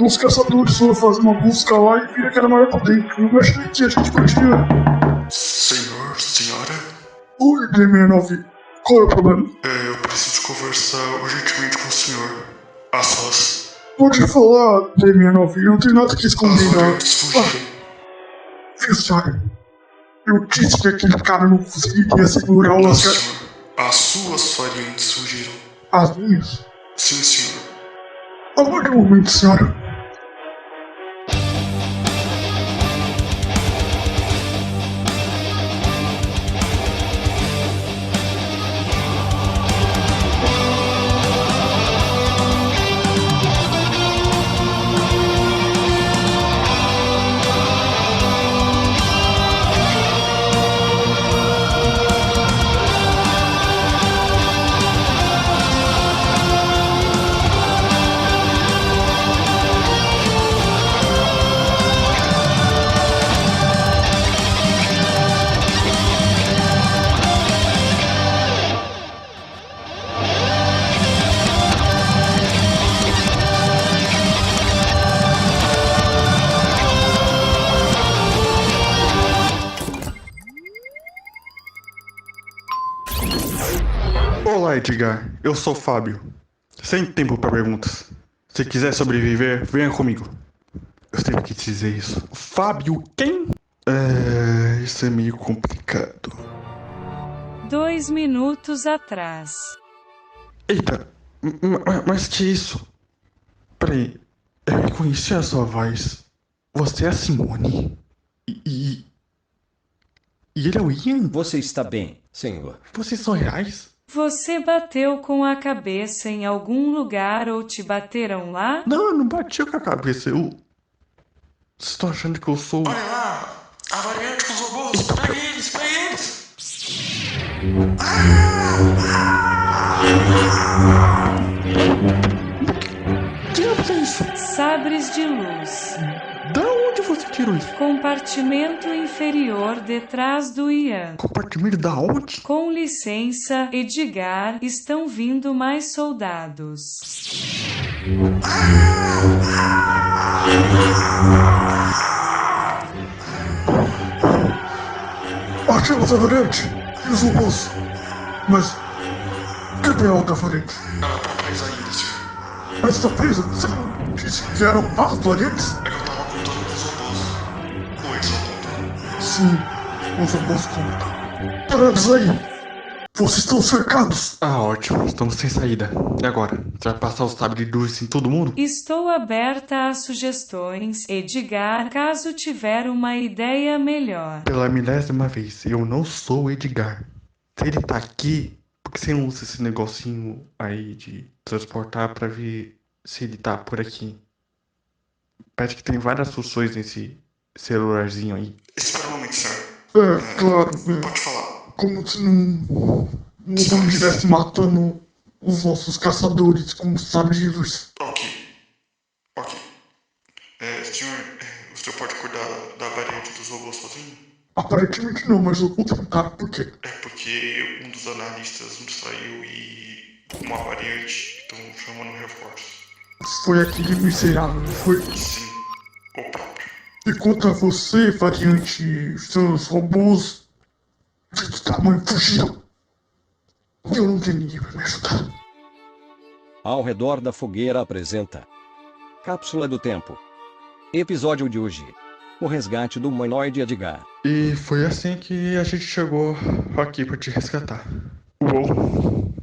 Os caçadores foram fazer uma busca lá e viram que era maior que o dente. Não mexe nem que a gente partiu. Senhor, senhora? Oi, D69. Qual é o problema? Eu preciso conversar urgentemente com o senhor. A sós. Pode falar, D69. Eu não tenho nada que esconder, As não. variantes fugiram. Viu, senhora? Eu disse que aquele cara não conseguiria segurar o Não, laser. senhor. As suas variantes fugiram. As minhas? Sim, senhor. Aguarde um momento, senhora. Olá, Edgar. Eu sou o Fábio. Sem tempo para perguntas. Se quiser sobreviver, venha comigo. Eu sempre quis dizer isso. Fábio quem? Isso é meio complicado. 2 minutos atrás. Eita, mas que isso? Peraí, eu reconheci a sua voz. Você é a Simone? E ele é o Ian? Você está bem, senhor? Vocês são reais? Você bateu com a cabeça em algum lugar ou te bateram lá? Não, eu não bati com a cabeça. Vocês estão achando que eu sou... Olha lá! A variante com os robôs! Pegue eles, pegue eles! Que diabo é isso? Sabres de luz. Da onde você tirou isso? Compartimento inferior detrás do Ian. Compartimento da onde? Com licença, Edgar, estão vindo mais soldados. Achamos a variante e os robôs. Mas cadê a outra variante? Ela tá presa ainda, senhor. Mas tá presa? Você não disse que eram as variantes? É que eu tava contando com os robôs. Ou eles não contam. Sim, os robôs contam. Parados aí! Vocês estão cercados! Ah, ótimo. Estamos sem saída. E agora? Você vai passar o sabre de luz em todo mundo? Estou aberta a sugestões, Edgar, caso tiver uma ideia melhor. Pela milésima vez, eu não sou o Edgar. Se ele tá aqui, por que você não usa esse negocinho aí de transportar pra ver se ele tá por aqui? Parece que tem várias funções nesse celularzinho aí. Espera um momento, senhor. Claro, Pode falar. como se não estivesse matando os nossos caçadores com sabre de luz. Ok. Senhor, o senhor pode cuidar da variante dos robôs sozinho? Aparentemente não, mas eu vou tentar, por quê? É porque um dos analistas nos traiu e uma variante estão chamando reforços. Foi aquele miserável, não foi? Sim, o próprio. E contra você, variante, seus robôs de tamanho fugiram. Eu não tenho ninguém pra me ajudar. Ao redor da fogueira apresenta Cápsula do Tempo. Episódio de hoje: o resgate do humanoide Edgar. E foi assim que a gente chegou aqui pra te resgatar. Uou.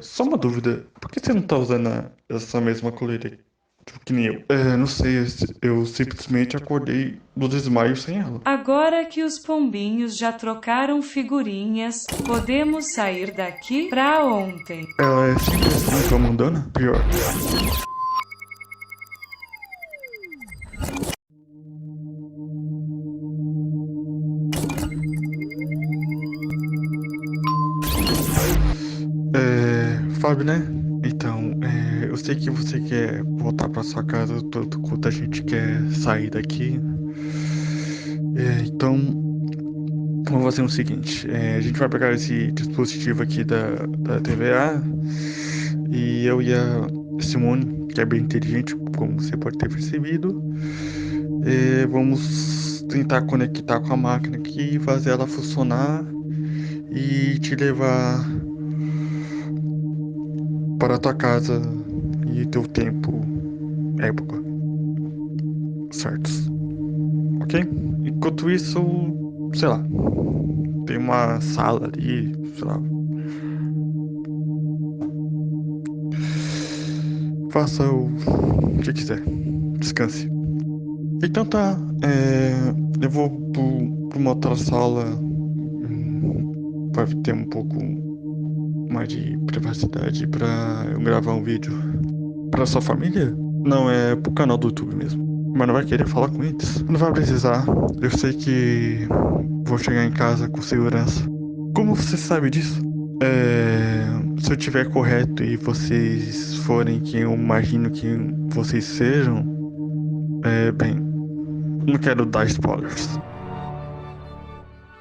Só uma dúvida. Por que você não tá usando essa mesma coleira tipo, que nem eu? Não sei. Eu simplesmente acordei do desmaio sem ela. Agora que os pombinhos já trocaram figurinhas, podemos sair daqui pra ontem. Ela é sempre assim, sua mundana? Pior. Fábio, né? Então, eu sei que você quer voltar pra sua casa tanto quanto a gente quer sair daqui. Então, vamos fazer o seguinte: a gente vai pegar esse dispositivo aqui da TVA E eu e a Simone, que é bem inteligente, como você pode ter percebido, vamos tentar conectar com a máquina aqui, fazer ela funcionar e te levar para a tua casa e teu tempo, época, certos, ok? Enquanto isso, sei lá, tem uma sala ali, sei lá. Faça o que quiser, descanse. Então tá, eu vou pra uma outra sala, vai ter um pouco mais de privacidade pra eu gravar um vídeo. Pra sua família? Não, é pro canal do YouTube mesmo. Mas não vai querer falar com eles? Não vai precisar, eu sei que vou chegar em casa com segurança. Como você sabe disso? Se eu tiver correto e vocês forem quem eu imagino que vocês sejam, bem, não quero dar spoilers.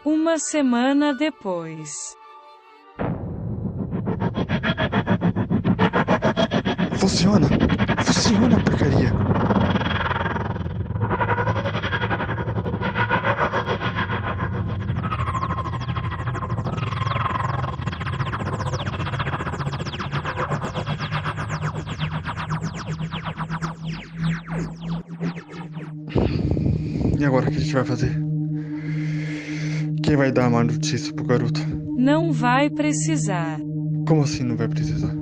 Uma semana depois. Funciona! Funciona, porcaria! E agora o que a gente vai fazer? Quem vai dar a má notícia pro garoto? Não vai precisar. Como assim não vai precisar?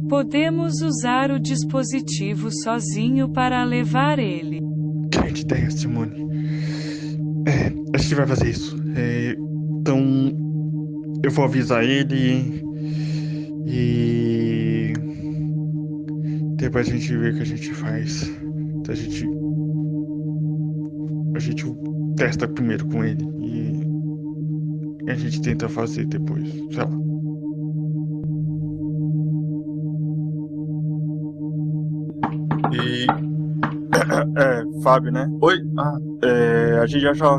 Podemos usar o dispositivo sozinho para levar ele. Grande ideia, Simone. A gente vai fazer isso. Então, eu vou avisar ele e depois a gente vê o que a gente faz. Então a gente testa primeiro com ele e a gente tenta fazer depois, sei lá. E. Fábio, né? Oi? A gente já achou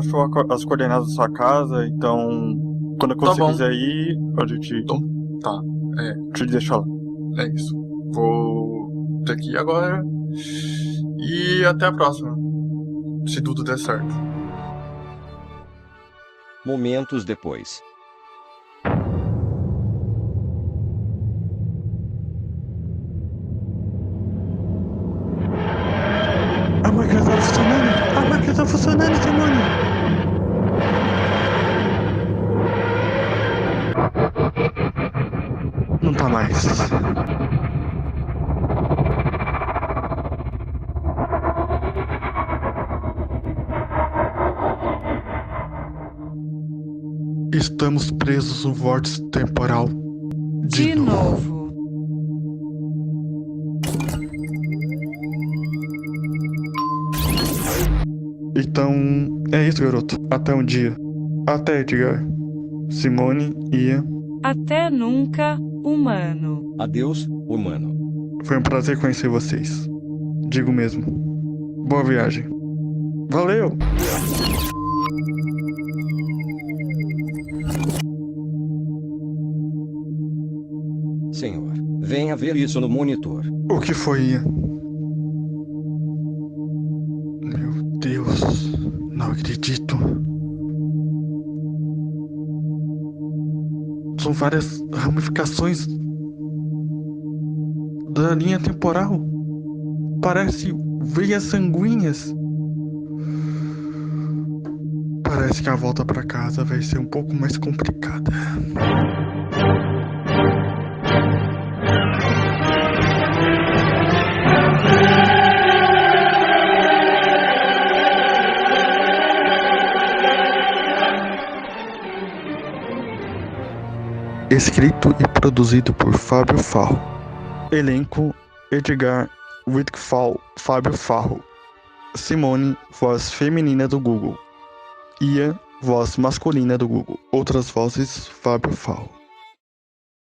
as coordenadas da sua casa, então. Quando você quiser ir, a gente. Então, tá. Te deixa lá. É isso. Vou ter que ir agora. E até a próxima. Se tudo der certo. Momentos depois. A máquina tá funcionando! A máquina tá funcionando, Simone! Não tá mais. Estamos presos no vórtice temporal. De novo. Então, é isso, garoto. Até um dia. Até, Edgar. Simone, Ian. Até nunca, humano. Adeus, humano. Foi um prazer conhecer vocês. Digo mesmo. Boa viagem. Valeu! Senhor, venha ver isso no monitor. O que foi, Ian? Meu Deus, não acredito. São várias ramificações da linha temporal. Parece veias sanguíneas. Parece que a volta pra casa vai ser um pouco mais complicada. Escrito e produzido por Fábio Farro. Elenco: Edgar Whitfall, Fábio Farro. Simone, voz feminina do Google. Ian, voz masculina do Google. Outras vozes: Fábio Farro.